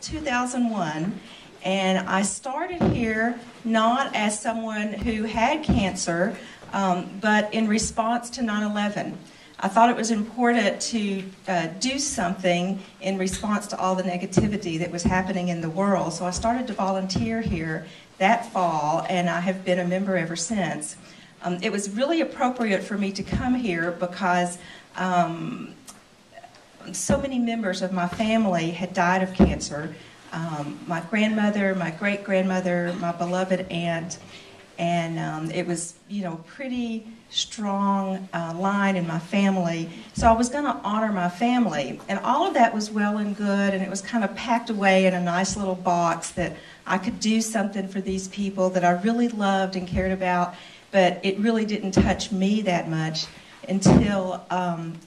2001, and I started here not as someone who had cancer, but in response to 9/11. I thought it was important to do something in response to all the negativity that was happening in the world. So I started to volunteer here that fall, and I have been a member ever since. It was really appropriate for me to come here because so many members of my family had died of cancer. My grandmother, my great-grandmother, my beloved aunt, and it was, pretty strong line in my family. So I was going to honor my family. And all of that was well and good, and it was kind of packed away in a nice little box that I could do something for these people that I really loved and cared about, but it really didn't touch me that much until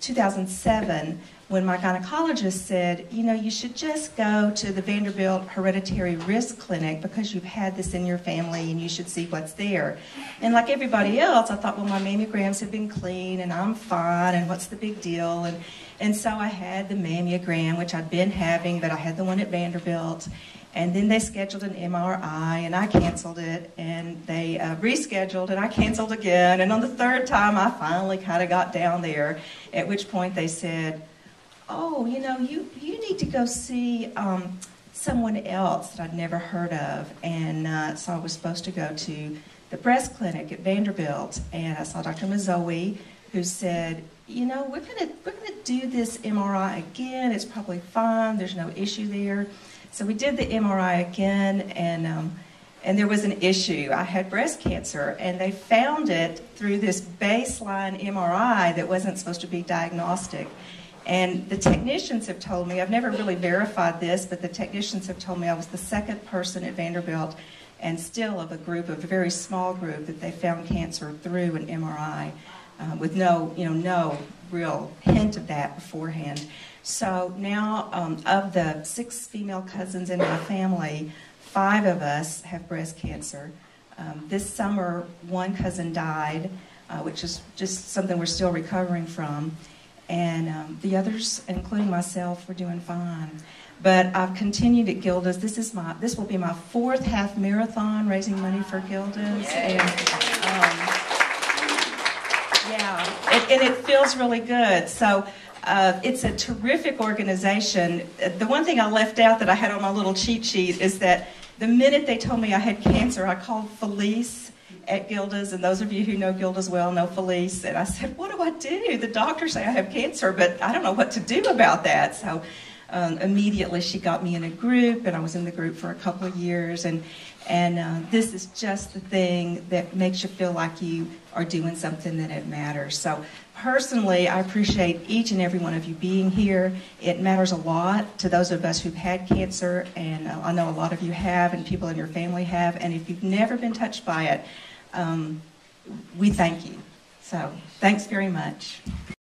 2007, when my gynecologist said, you should just go to the Vanderbilt Hereditary Risk Clinic because you've had this in your family and you should see what's there. And like everybody else, I thought, well, my mammograms have been clean and I'm fine and what's the big deal? And so I had the mammogram, which I'd been having, but I had the one at Vanderbilt. And then they scheduled an MRI, and I canceled it, and they rescheduled, and I canceled again. And on the third time, I finally kind of got down there, at which point they said, oh, you need to go see someone else that I'd never heard of. And so I was supposed to go to the breast clinic at Vanderbilt, and I saw Dr. Mazzoe, who said, we're gonna do this MRI again. It's probably fine. There's no issue there. So we did the MRI again, and there was an issue. I had breast cancer, and they found it through this baseline MRI that wasn't supposed to be diagnostic. And the technicians have told me, I've never really verified this, but the technicians have told me I was the second person at Vanderbilt, and still of a very small group, that they found cancer through an MRI with no real hint of that beforehand. So now, of the 6 female cousins in my family, 5 of us have breast cancer. This summer, 1 cousin died, which is just something we're still recovering from. And the others, including myself, were doing fine. But I've continued at Gilda's. This will be my 4th half marathon raising money for Gilda's. And it feels really good. So it's a terrific organization. The one thing I left out that I had on my little cheat sheet is that the minute they told me I had cancer, I called Felice at Gilda's, and those of you who know Gilda's well know Felice, and I said, what do I do? The doctors say I have cancer, but I don't know what to do about that. So immediately she got me in a group, and I was in the group for a couple of years, and this is just the thing that makes you feel like you are doing something that it matters. So personally, I appreciate each and every one of you being here. It matters a lot to those of us who've had cancer, and I know a lot of you have, and people in your family have, and if you've never been touched by it, we thank you. So thanks very much.